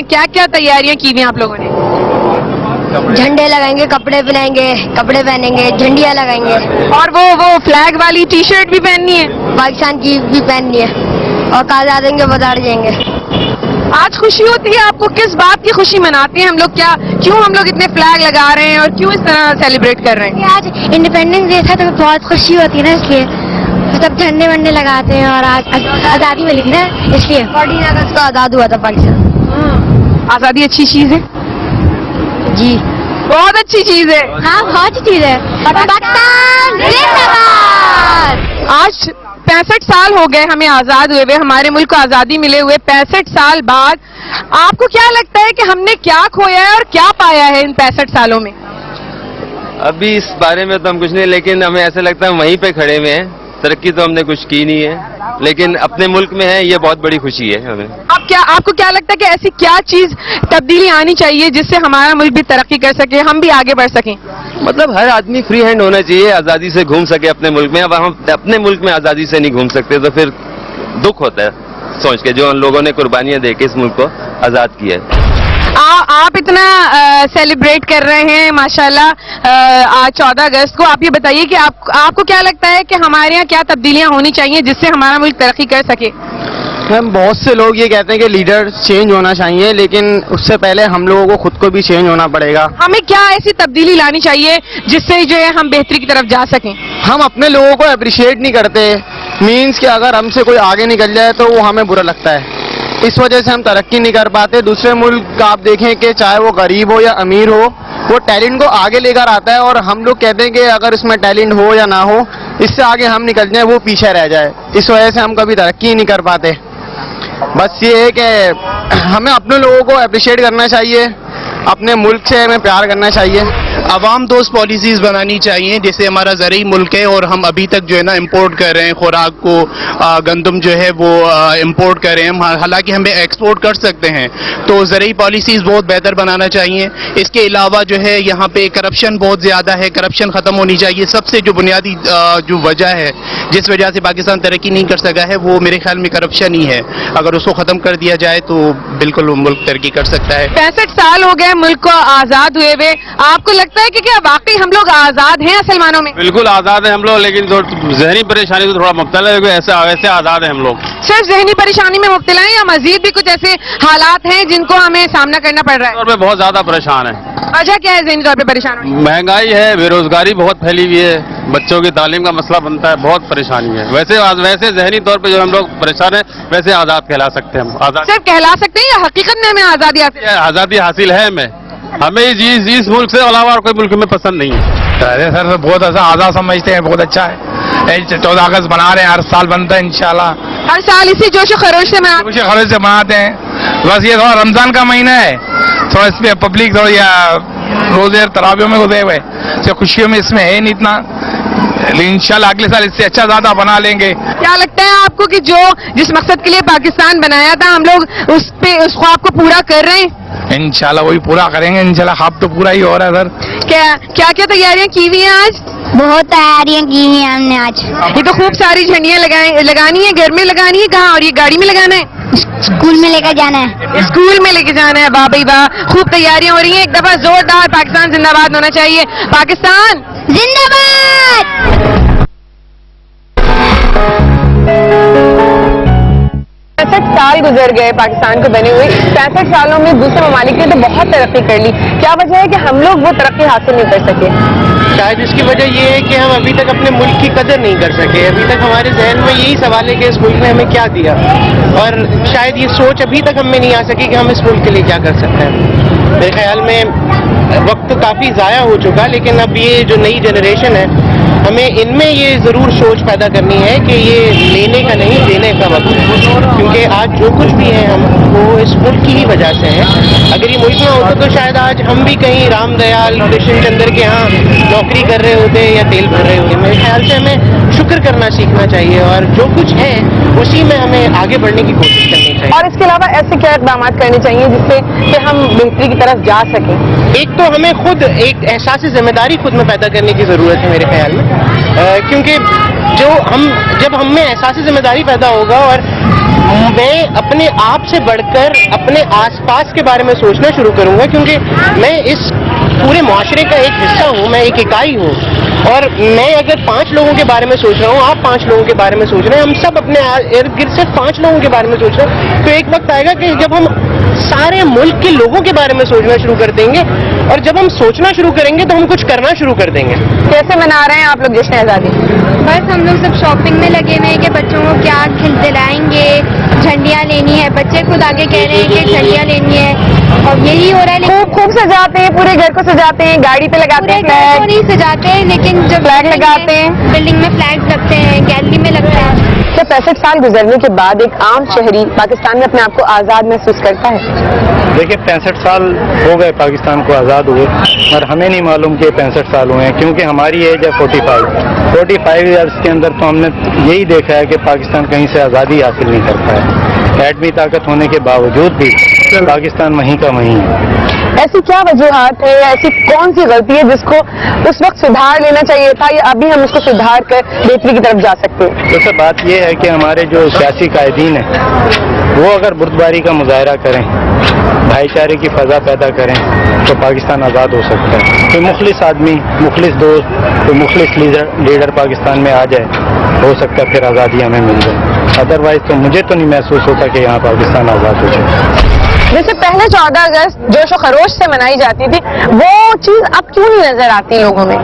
کیا کیا تیاریاں کی ہوئی ہیں آپ لوگوں نے؟ جھنڈے لگائیں گے، کپڑے پہنیں گے، جھنڈیاں لگائیں گے، اور وہ فلیگ والی ٹی شرٹ بھی پہننی ہے؟ پاکستان کی بھی پہننی ہے، اور کاغذ دیں گے بازار جائیں گے۔ آج خوشی ہوتی ہے آپ کو؟ کس بات کی خوشی مناتے ہیں ہم لوگ؟ کیوں ہم لوگ اتنے فلیگ لگا رہے ہیں اور کیوں اس طرح سیلیبریٹ کر رہے ہیں؟ آج انڈیپینڈنس ڈے تھا تو بہت خوشی ہوتی ہے نا، اس لیے سب جھنڈے ونڈے لگاتے ہیں، اور آج آزادی ملی تھی نا، اس لیے 14 اگست کو آزاد ہوا تھا پاکستان۔ آزادی اچھی چیز ہے جی، بہت اچھی چیز ہے۔ ہاں بہت اچھی چیز ہے۔ پاکستان زندہ باد۔ آج 65 سال ہو گئے ہمیں آزاد ہوئے، ہمارے ملک کو آزادی ملے ہوئے 65 سال بعد آپ کو کیا لگتا ہے کہ ہم نے کیا کھویا ہے اور کیا پایا ہے ان 65 سالوں میں؟ ابھی اس بارے میں تو ہم کچھ نہیں، لیکن ہمیں ایسا لگتا ہے ہم وہیں پہ کھڑے ہوئے ہیں، ترقی تو ہم نے کچھ کی نہیں ہے، لیکن اپنے ملک میں ہے، یہ بہت بڑی خوشی ہے ہمیں۔ آپ کو کیا لگتا ہے کہ ایسی کیا چیز تبدیلی آنی چاہیے جس سے ہمارا ملک بھی ترقی کر سکے، ہم بھی آگے بڑھ سکیں؟ مطلب ہر آدمی فری ہینڈ ہونا چاہیے، آزادی سے گھوم سکے اپنے ملک میں۔ اب ہم اپنے ملک میں آزادی سے نہیں گھوم سکتے تو پھر دکھ ہوتا ہے سوچ کے، جو ان لوگوں نے قربانیاں دے کے اس ملک کو آزاد کیا ہے۔ آپ اتنا سیلیبریٹ کر رہے ہیں ماشاءاللہ آج 14 اگست کو، آپ یہ بتائیے کہ آپ کو کیا لگتا ہے کہ ہمارے یہاں کیا تبدیلیاں ہونی چاہیے جس سے ہمارا ملک ترقی کر سکے؟ میم بہت سے لوگ یہ کہتے ہیں کہ لیڈر چینج ہونا چاہیے، لیکن اس سے پہلے ہم لوگوں کو خود کو بھی چینج ہونا پڑے گا۔ ہمیں کیا ایسی تبدیلی لانی چاہیے جس سے جو ہے ہم بہتری کی طرف جا سکیں؟ ہم اپنے لوگوں کو اپریشیٹ نہیں کرتے، مینس کہ اگر ہم سے کوئی آگے نکل جائے تو وہ ہمیں برا لگتا ہے، اس وجہ سے ہم ترقی نہیں کر پاتے۔ دوسرے ملک آپ دیکھیں کہ چاہے وہ غریب ہو یا امیر ہو، وہ ٹیلنٹ کو آگے لے کر آتا ہے، اور ہم لوگ کہتے ہیں کہ اگر اس میں ٹیلنٹ ہو یا نہ ہو، اس سے آگے ہم نکل جائیں وہ پیچھے رہ جائے، اس وجہ سے ہم کبھی ترقی نہیں کر پاتے۔ بس یہ ہے کہ ہمیں اپنے لوگوں کو اپریشیٹ کرنا چاہیے، اپنے ملک سے ہمیں پیار کرنا چاہیے۔ عوام دوست پالیسیز بنانی چاہیے، جیسے ہمارا زرعی ملک ہے اور ہم ابھی تک جو ہے نا امپورٹ کر رہے ہیں خوراک کو، گندم جو ہے وہ امپورٹ کر رہے ہیں، حالانکہ ہمیں ایکسپورٹ کر سکتے ہیں، تو زرعی پالیسیز بہت بہتر بنانا چاہیے۔ اس کے علاوہ جو ہے یہاں پہ کرپشن بہت زیادہ ہے، کرپشن ختم ہونی چاہیے۔ سب سے جو بنیادی جو وجہ ہے جس وجہ سے پاکستان ترقی نہیں کر سکا ہے وہ میرے خیال میں کرپشن ہی ہے، اگر اس کو ختم کر دیا جائے تو بالکل ملک ترقی کر سکتا ہے۔ 65 سال ہو گئے ملک کو آزاد ہوئے ہوئے، آپ کو لگتا ہے کہ کیا واقعی ہم لوگ آزاد ہیں اصل معنوں میں؟ بالکل آزاد ہیں ہم لوگ، لیکن ذہنی پریشانی تو تھوڑا مبتلا ہے، ایسے آزاد ہیں ہم لوگ۔ صرف ذہنی پریشانی میں مبتلا ہیں یا مزید بھی کچھ ایسے حالات ہیں جن کو ہمیں سامنا کرنا پڑ رہا ہے؟ طور پہ بہت زیادہ پریشان ہے۔ وجہ کیا ہے ذہنی طور پہ پریشان ہونے کی؟ مہنگائی ہے، بے روزگاری بہت پھیلی ہوئی ہے، بچوں کی تعلیم کا مسئلہ بنتا ہے، بہت پریشانی ہے۔ ویسے ذہنی طور پہ جو ہم لوگ پریشان ہیں، ویسے آزاد کہلا سکتے ہیں ہم۔ آزاد صرف کہلا سکتے ہیں یا حقیقت میں ہمیں آزادی حاصل ہے؟ آزادی حاصل ہے ہمیں اس ملک سے علاوہ اور کوئی ملک میں پسند نہیں ہے۔ ارے سر بہت ایسا آزاد سمجھتے ہیں، بہت اچھا ہے۔ 14 اگست بنا رہے ہیں، ہر سال بنتا ہے انشاءاللہ، ہر سال اسی جوش و خروش سے خوشی خروش سے مناتے ہیں۔ بس یہ تھوڑا رمضان کا مہینہ ہے، تھوڑا اس پہ پبلک تھوڑا یا روزے تراویحوں میں گزرے ہوئے، خوشیوں میں اس میں ہے نہیں اتنا، لیکن انشاءاللہ اگلے سال اس سے اچھا زیادہ بنا لیں گے۔ کیا لگتا ہے آپ کو کہ جس مقصد کے لیے پاکستان بنایا تھا ہم لوگ اس خواب کو پورا کر رہے ہیں؟ انشاءاللہ وہی پورا کریں گے، انشاءاللہ خواب تو پورا ہی ہو رہا ہے سر۔ کیا تیاریاں کی ہوئی ہیں آج؟ بہت تیاریاں کی ہیں ہم نے آج۔ یہ تو خوب ساری جھنڈیاں لگانی ہے، گھر میں لگانی ہے کہاں، اور یہ گاڑی میں لگانا ہے؟ اسکول میں لے کر جانا ہے۔ اسکول میں لے کے جانا ہے، واہ بھائی واہ، خوب تیاریاں ہو رہی ہیں۔ ایک دفعہ زوردار پاکستان زندہ باد ہونا چاہیے۔ پاکستان زندہ باد۔ 65 سال گزر گئے پاکستان کو بنے ہوئے، 65 سالوں میں دوسرے ممالک نے تو بہت ترقی کر لی، کیا وجہ ہے کہ ہم لوگ وہ ترقی حاصل نہیں کر سکے؟ شاید اس کی وجہ یہ ہے کہ ہم ابھی تک اپنے ملک کی قدر نہیں کر سکے۔ ابھی تک ہمارے ذہن میں یہی سوال ہے کہ اس ملک نے ہمیں کیا دیا، اور شاید یہ سوچ ابھی تک ہم میں نہیں آ سکی کہ ہم اس ملک کے لیے کیا کر سکتے ہیں۔ میرے خیال میں وقت کافی ضائع ہو چکا، لیکن اب یہ جو نئی جنریشن ہے ہمیں ان میں یہ ضرور سوچ پیدا کرنی ہے کہ یہ لینے کا نہیں دینے کا وقت ہے، کیونکہ آج جو کچھ بھی ہے ہم وہ اس ملک کی ہی وجہ سے ہے۔ اگر یہ ملک نہ ہوتا تو شاید آج ہم بھی کہیں رام دیال کرشن چندر کے ہاں نوکری کر رہے ہوتے یا تیل بھر رہے ہوتے۔ میرے خیال سے ہمیں شکر کرنا سیکھنا چاہیے، اور جو کچھ ہے اسی میں ہمیں آگے بڑھنے کی کوشش کرنی چاہیے۔ اور اس کے علاوہ ایسے کیا اقدامات کرنے چاہیے جس سے کہ ہم بہتری کی طرف جا سکیں؟ ایک تو ہمیں خود ایک احساس ذمہ داری خود میں پیدا کرنے کی ضرورت ہے میرے خیال میں، کیونکہ جب ہم میں احساس ذمہ داری پیدا ہوگا اور میں اپنے آپ سے بڑھ کر اپنے آس پاس کے بارے میں سوچنا شروع کروں گا، کیونکہ میں اس پورے معاشرے کا ایک حصہ ہوں، میں ایک اکائی ہوں، اور میں اگر 5 لوگوں کے بارے میں سوچ رہا ہوں، آپ 5 لوگوں کے بارے میں سوچ رہے ہیں، ہم سب اپنے ارد گرد سے 5 لوگوں کے بارے میں سوچ رہے ہیں، تو ایک وقت آئے گا کہ جب ہم سارے ملک کے لوگوں کے بارے میں سوچنا شروع کر دیں گے، اور جب ہم سوچنا شروع کریں گے تو ہم کچھ کرنا شروع کر دیں گے۔ کیسے منا رہے ہیں آپ لوگ جشن آزادی؟ بس ہم لوگ سب شاپنگ میں لگے ہوئے ہیں کہ بچوں کو کیا دلائیں گے، جھنڈیاں لینی ہے، بچے خود آگے کہہ رہے ہیں کہ جھنڈیاں لینی ہے، اور یہی ہو رہا ہے۔ خوب خوب سجاتے ہیں، پورے گھر کو سجاتے ہیں، گاڑی پہ لگاتے ہیں پورے گھر کو فلیگ، نہیں سجاتے ہیں، لیکن جب فلیگ لگاتے ہیں، بلڈنگ میں فلیگ لگتے ہیں، گیلری میں لگتا ہے۔ کیا 65 سال گزرنے کے بعد ایک عام شہری پاکستان میں اپنے آپ کو آزاد محسوس کرتا ہے؟ دیکھیے 65 سال ہو گئے پاکستان کو آزاد ہوئے، اور ہمیں نہیں معلوم کہ 65 سال ہوئے ہیں، کیونکہ ہماری ایج ہے 45 ایئرس کے اندر تو ہم نے یہی دیکھا ہے کہ پاکستان کہیں سے آزادی حاصل نہیں کر پایا، ایٹمی طاقت ہونے کے باوجود بھی پاکستان وہیں کا وہیں ہے۔ ایسی کیا وجوہات ہے، یا ایسی کون سی غلطی ہے جس کو اس وقت سدھار لینا چاہیے تھا، یا ابھی ہم اس کو سدھار کر بہتری کی طرف جا سکتے ہیں؟ دوسری بات یہ ہے کہ ہمارے جو سیاسی قائدین ہیں وہ اگر بردباری کا مظاہرہ کریں، بھائی چارے کی فضا پیدا کریں، تو پاکستان آزاد ہو سکتا ہے۔ کوئی مخلص آدمی، مخلص دوست، کوئی مخلص لیڈر پاکستان میں آ جائے، ہو سکتا ہے پھر آزادی ہمیں مل جائے، ادروائز تو مجھے تو نہیں محسوس ہوتا کہ یہاں پاکستان آزاد ہو جائے۔ جیسے پہلے 14 اگست جوش و خروش سے منائی جاتی تھی، وہ چیز اب کیوں نہیں نظر آتی لوگوں میں؟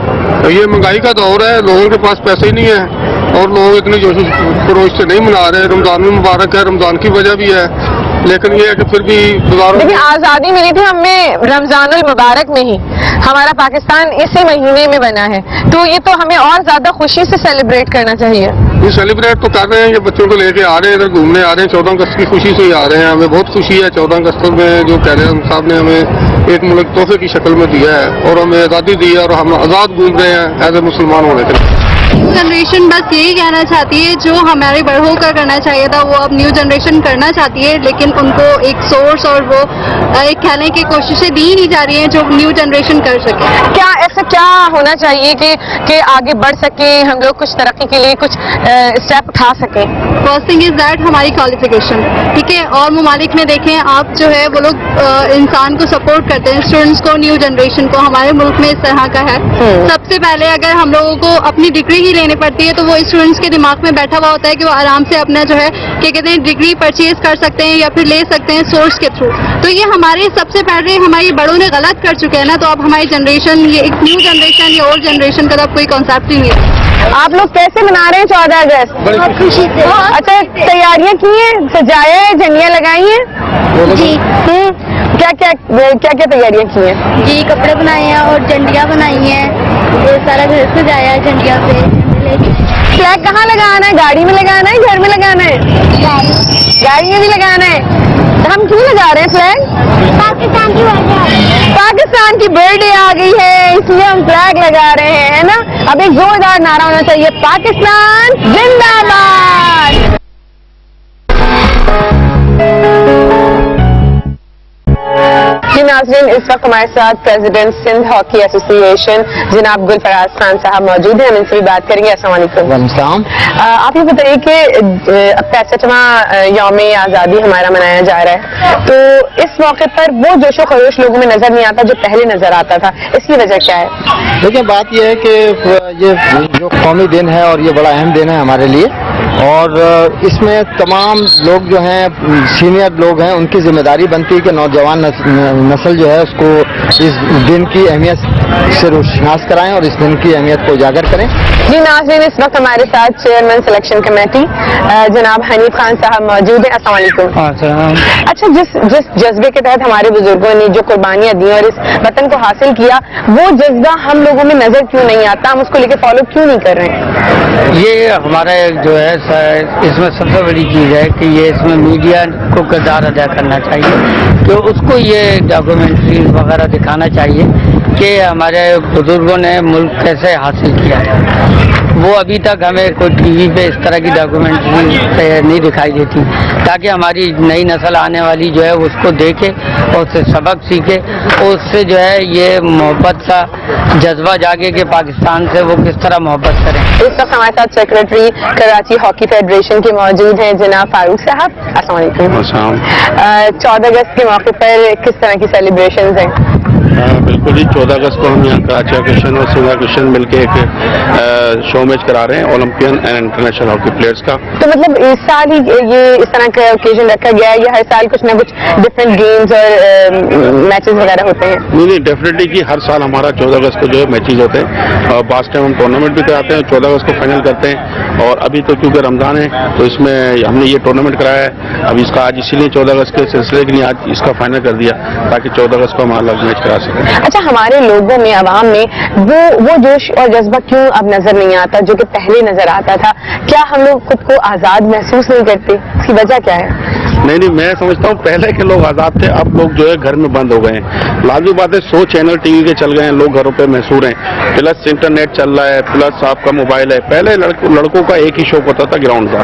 یہ مہنگائی کا دور ہے، لوگوں کے پاس پیسے ہی نہیں ہے، اور لوگ اتنے جوش و خروش سے نہیں منا رہے۔ رمضان میں مبارک ہے، رمضان کی وجہ بھی ہے، لیکن یہ ہے کہ پھر بھی لیکن آزادی ملی تھی ہمیں رمضان المبارک میں ہی، ہمارا پاکستان اسی مہینے میں بنا ہے، تو یہ تو ہمیں اور زیادہ خوشی سے سیلیبریٹ کرنا چاہیے۔ یہ سیلیبریٹ تو کر رہے ہیں، یہ بچوں کو لے کے آ رہے ہیں، ادھر گھومنے آ رہے ہیں، 14 اگست کی خوشی سے ہی آ رہے ہیں، ہمیں بہت خوشی ہے۔ 14 اگست میں جو قائد صاحب نے ہمیں ایک ملک تحفے کی شکل میں دیا ہے، اور ہمیں آزادی دی ہے، اور ہم آزاد گھوم رہے ہیں ایز اے مسلمان ہونے کے لیے۔ جنریشن بس یہی کہنا چاہتی ہے، جو ہمارے بڑوں کا کرنا چاہیے تھا وہ اب نیو جنریشن کرنا چاہتی ہے، لیکن ان کو ایک سورس اور وہ ایک کہنے کی کوششیں دی نہیں جا رہی ہیں جو نیو جنریشن کر سکے۔ کیا ایسا کیا ہونا چاہیے کہ آگے بڑھ سکیں ہم لوگ، کچھ ترقی کے لیے کچھ اسٹیپ اٹھا سکیں؟ فرسٹ تھنگ از دیٹ ہماری کوالیفیکیشن، ٹھیک ہے، اور ممالک میں دیکھیں آپ جو ہے وہ لوگ انسان کو سپورٹ کرتے ہیں، اسٹوڈنٹس کو، نیو جنریشن کو۔ ہمارے ملک میں اس طرح کا ہے، سب سے پہلے اگر ہم لوگوں کو اپنی ڈگری ہی لینی پڑتی ہے تو وہ اسٹوڈنٹس کے دماغ میں بیٹھا ہوا ہوتا ہے کہ وہ آرام سے اپنا جو ہے کہ کہتے ہیں ڈگری پرچیز کر سکتے ہیں یا پھر لے سکتے ہیں سورس کے تھرو۔ تو یہ ہمارے سب سے پہلے ہمارے بڑوں نے غلط کر چکے ہیں نا، تو اب ہماری جنریشن، یہ ایک نیو جنریشن یا اولڈ جنریشن کا تو اب کوئی کانسیپٹ ہی نہیں ہے۔ آپ لوگ کیسے منا رہے ہیں 14 اگست؟ بہت خوشی سے۔ اچھا، تیاریاں کی ہیں، سجایا ہے، جھنڈیاں لگائی ہیں؟ جی کیا تیاریاں کی ہیں؟ جی کپڑے بنائے ہیں اور جھنڈیاں بنائی ہیں، یہ سارا گھر سجایا ہے جھنڈیاں پہ۔ فلیگ کہاں لگانا ہے؟ گاڑی میں لگانا ہے، گھر میں لگانا ہے؟ گاڑی میں بھی لگانا ہے۔ ہم کیوں لگا رہے ہیں فلیگ؟ پاکستان کی برتھ ڈے آ گئی ہے، اس لیے ہم فلیگ لگا رہے ہیں، ہے نا؟ اب ایک زوردار نعرہ ہونا چاہیے، پاکستان زندہ باد۔ جی ناظرین، اس وقت ہمارے ساتھ پریزیڈنٹ سندھ ہاکی ایسوسی ایشن جناب گل فراز خان صاحب موجود ہیں، ہم ان سے بھی بات کریں گے۔ السلام علیکم۔ آپ یہ بتائیے کہ اب 65واں یوم آزادی ہمارا منایا جا رہا ہے، تو اس موقع پر وہ جوش و خروش لوگوں میں نظر نہیں آتا جو پہلے نظر آتا تھا، اس کی وجہ کیا ہے؟ دیکھیں بات یہ ہے کہ یہ جو قومی دن ہے اور یہ بڑا اہم دن ہے ہمارے لیے، اور اس میں تمام لوگ جو ہیں سینئر لوگ ہیں ان کی ذمہ داری بنتی ہے کہ نوجوان نسل جو ہے اس کو اس دن کی اہمیت سے روشناس کرائیں اور اس دن کی اہمیت کو اجاگر کریں۔ جی ناظرین، اس وقت ہمارے ساتھ چیئرمین سلیکشن کمیٹی جناب حنیف خان صاحب موجود ہیں۔ السلام علیکم۔ اچھا، جس جذبے کے تحت ہمارے بزرگوں نے جو قربانیاں دی اور اس وطن کو حاصل کیا، وہ جذبہ ہم لوگوں میں نظر کیوں نہیں آتا؟ ہم اس کو لے کے فالو کیوں نہیں کر رہے ہیں؟ یہ ہمارا جو ہے اس میں سب سے بڑی چیز ہے کہ یہ اس میں میڈیا کو کردار ادا کرنا چاہیے، کہ اس کو یہ ڈاکومنٹری وغیرہ دکھانا چاہیے کہ ہمارے بزرگوں نے ملک کیسے حاصل کیا ہے۔ وہ ابھی تک ہمیں کوئی ٹی وی پہ اس طرح کی ڈاکومنٹری نہیں دکھائی دیتی، تاکہ ہماری نئی نسل آنے والی جو ہے اس کو دیکھے اور اس سے سبق سیکھے، اور اس سے جو ہے یہ محبت کا جذبہ جاگے کہ پاکستان سے وہ کس طرح محبت کریں۔ اس وقت ہمارے ساتھ سیکرٹری کراچی ہاکی فیڈریشن کے موجود ہیں جناب فاروق صاحب، السلام علیکم۔ 14 اگست کے موقع پر کس طرح کی سیلیبریشنز ہیں؟ بالکل ہی 14 اگست کو ہم یہاں کراچی کرشن اور سنگا کرشن مل کے ایک شو میچ کرا رہے ہیں Olympian and international hockey players کا۔ تو مطلب اس سال ہی یہ اس طرح کا اوکیزن رکھا گیا ہے یا ہر سال کچھ نہ کچھ ڈفرینٹ گیمز اور میچز وغیرہ ہوتے ہیں؟ نہیں ڈیفینیٹلی کہ ہر سال ہمارا 14 اگست کو جو ہے میچز ہوتے ہیں اور بعض ٹائم ہم ٹورنامنٹ بھی کراتے ہیں، 14 اگست کو فائنل کرتے ہیں، اور ابھی تو کیونکہ رمضان ہے تو اس میں ہم نے یہ ٹورنامنٹ کرایا ہے، اب اس کا آج اسی لیے 14 اگست کے سلسلے کے لیے آج اس کا فائنل کر دیا تاکہ 14 اگست کو ہم الگ میچ کرا سکیں۔ اچھا، ہمارے لوگوں میں عوام میں وہ جوش اور جذبہ کیوں اب نظر نہیں آتا جو کہ پہلے نظر آتا تھا؟ کیا ہم لوگ خود کو آزاد محسوس نہیں کرتے؟ اس کی وجہ کیا ہے؟ نہیں میں سمجھتا ہوں پہلے کے لوگ آزاد تھے، اب لوگ جو ہے گھر میں بند ہو گئے ہیں۔ لازمی بات ہے 100 چینل ٹی وی کے چل گئے ہیں، لوگ گھروں پہ محصور ہیں، پلس انٹرنیٹ چل رہا ہے، پلس آپ کا موبائل ہے۔ پہلے لڑکوں کا ایک ہی شوق ہوتا تھا گراؤنڈ کا،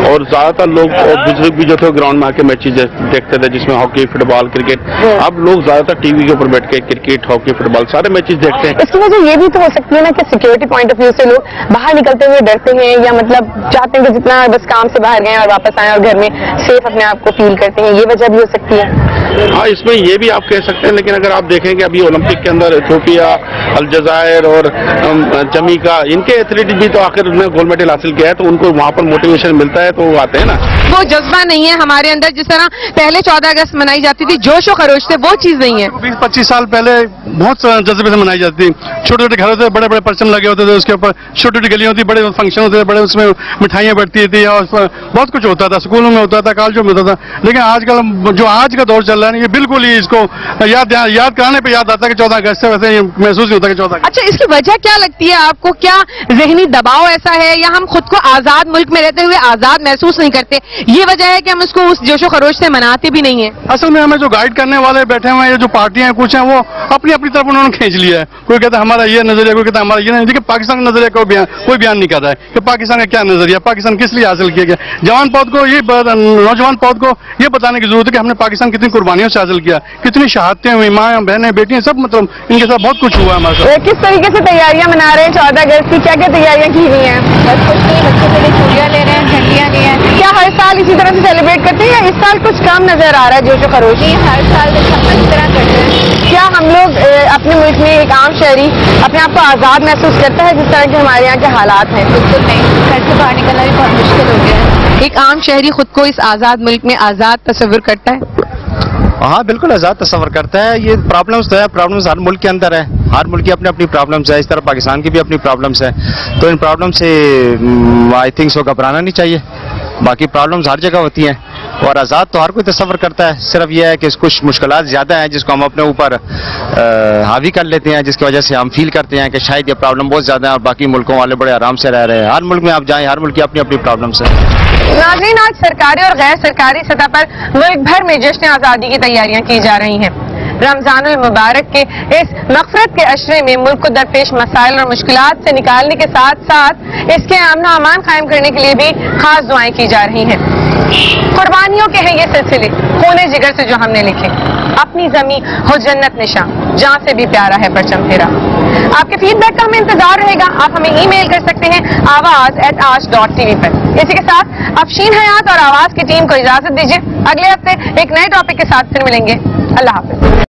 اور زیادہ تر لوگ اور بزرگ بھی جو تھے گراؤنڈ میں آ کے میچز دیکھتے تھے جس میں ہاکی، فٹ بال، کرکٹ۔ اب لوگ زیادہ تر ٹی وی کے اوپر بیٹھ کے کرکٹ، ہاکی، فٹ بال سارے میچز دیکھتے ہیں۔ اس کی وجہ یہ بھی تو ہو سکتی ہے نا کہ سیکورٹی پوائنٹ آف ویو سے لوگ باہر نکلتے ہوئے ڈرتے ہیں، یا مطلب چاہتے ہیں کہ جتنا بس کام سے باہر گئے اور واپس آئیں اور گھر میں سیف اپنے آپ کو فیل کرتے ہیں، یہ وجہ بھی ہو سکتی ہے؟ ہاں، اس میں یہ بھی آپ کہہ سکتے ہیں، لیکن اگر آپ دیکھیں کہ ابھی اولمپک کے اندر ایتھوپیا، الجزائر اور جمیکا، ان کے ایتھلیٹ بھی تو آخر انہوں نے گولڈ میڈل حاصل کیا ہے، تو ان کو وہاں پر موٹیویشن ملتا ہے تو وہ آتے ہیں نا۔ وہ جذبہ نہیں ہے ہمارے اندر، جس طرح پہلے 14 اگست منائی جاتی تھی، جوش و خروش سے، وہ چیز نہیں ہے۔ 20-25 سال پہلے بہت جذبے سے منائی جاتی تھی، چھوٹے چھوٹے گھروں سے بڑے بڑے پرچم لگے ہوتے تھے، اس کے اوپر چھوٹی چھوٹی گلیاں ہوتی، بڑے فنکشن ہوتے تھے، بڑے اس میں مٹھائیاں بڑھتی تھی اور بہت کچھ ہوتا تھا، اسکولوں میں ہوتا تھا، کالجوں میں ہوتا تھا۔ لیکن آج کل جو آج کا دور چل رہا ہے یہ بالکل ہی اس کو یاد کرانے پہ یاد آتا ہے کہ 14 اگست سے، ویسے محسوس نہیں ہوتا کہ 14 اگست۔ اچھا، اس کی وجہ کیا لگتی ہے آپ کو؟ کیا ذہنی دباؤ ایسا ہے یا ہم خود کو آزاد ملک میں رہتے ہوئے آزاد محسوس نہیں کرتے؟ یہ وجہ ہے کہ ہم اس کو اس جوش و خروش سے مناتے بھی نہیں ہیں؟ اصل میں ہمیں جو گائیڈ کرنے والے بیٹھے ہوئے ہیں، جو پارٹیاں ہیں کچھ ہیں، وہ اپنی طرف انہوں نے کھینچ لیا ہے۔ کوئی کہتا ہے ہمارا یہ نظریہ، کوئی کہتا ہے ہمارا یہ نہیں، لیکن پاکستان کا نظریہ کوئی بیان نہیں کر رہا ہے کہ پاکستان کا کیا نظریہ، پاکستان کس لیے حاصل کیا گیا۔ نوجوان پود کو یہ بتانے کی ضرورت ہے کہ ہم نے پاکستان کتنی قربانیوں سے حاصل کیا، کتنی شہادتیں ہوئی، ماں بہنیں بیٹیاں سب، مطلب ان کے ساتھ بہت کچھ ہوا ہے ہمارے ساتھ۔ کس طریقے سے تیاریاں منا رہے ہیں 14 اگست کی؟ کیا کیا تیاریاں کی ہوئی ہیں؟ بس کچھ نہیں، بچوں کے لیے چوڑیاں لے رہے ہیں، گھنٹیاں لی ہیں۔ کیا ہر سال اسی طرح سے سیلیبریٹ کرتے ہیں یا اس سال کچھ کم نظر آ رہا ہے جوش و خروش؟ جی، ہر سال ہم اس طرح کرتے ہیں۔ کیا ہم لوگ اپنے ملک میں ایک عام شہری اپنے آپ کو آزاد محسوس کرتا ہے جس طرح کے ہمارے یہاں کے حالات ہیں؟ بالکل نہیں، گھر سے باہر نکلنا بھی بہت مشکل ہو گیا ہے۔ ایک عام شہری خود کو اس آزاد ملک میں آزاد تصور کرتا ہے؟ ہاں بالکل آزاد تصور کرتا ہے۔ یہ پرابلمس تو ہے، پرابلمس ہر ملک کے اندر ہے، ہر ملک کی اپنی پرابلمس ہے، اس طرح پاکستان کی بھی اپنی پرابلمس ہے، تو ان پرابلم سے آئی تھنک سو گھبرانا نہیں چاہیے۔ باقی پرابلمس ہر جگہ ہوتی ہیں اور آزاد تو ہر کوئی تصور کرتا ہے، صرف یہ ہے کہ کچھ مشکلات زیادہ ہیں جس کو ہم اپنے اوپر حاوی کر لیتے ہیں، جس کی وجہ سے ہم فیل کرتے ہیں کہ شاید یہ پرابلم بہت زیادہ ہے اور باقی ملکوں والے بڑے آرام سے رہ رہے ہیں۔ ہر ملک میں آپ جائیں، ہر ملک کی اپنی پرابلمس ہیں۔ ناظرین، آج سرکاری اور غیر سرکاری سطح پر ملک بھر میں جشن آزادی کی تیاریاں کی جا رہی ہیں۔ رمضان المبارک کے اس مغفرت کے عشرے میں ملک کو درپیش مسائل اور مشکلات سے نکالنے کے ساتھ ساتھ اس کے امن و امان قائم کرنے کے لیے بھی خاص دعائیں کی جا رہی ہیں۔ قربانیوں کے ہیں یہ سلسلے، خونے جگر سے جو ہم نے لکھے، اپنی زمین ہو جنت نشاں، جہاں سے بھی پیارا ہے پرچم تیرا۔ آپ کے فیڈ بیک کا ہمیں انتظار رہے گا۔ آپ ہمیں ای میل کر سکتے ہیں awaaz@aaj.tv پر۔ اسی کے ساتھ افشین حیات اور آواز کی ٹیم کو اجازت دیجیے، اگلے ہفتے ایک نئے ٹاپک کے ساتھ پھر ملیں گے۔ اللہ حافظ۔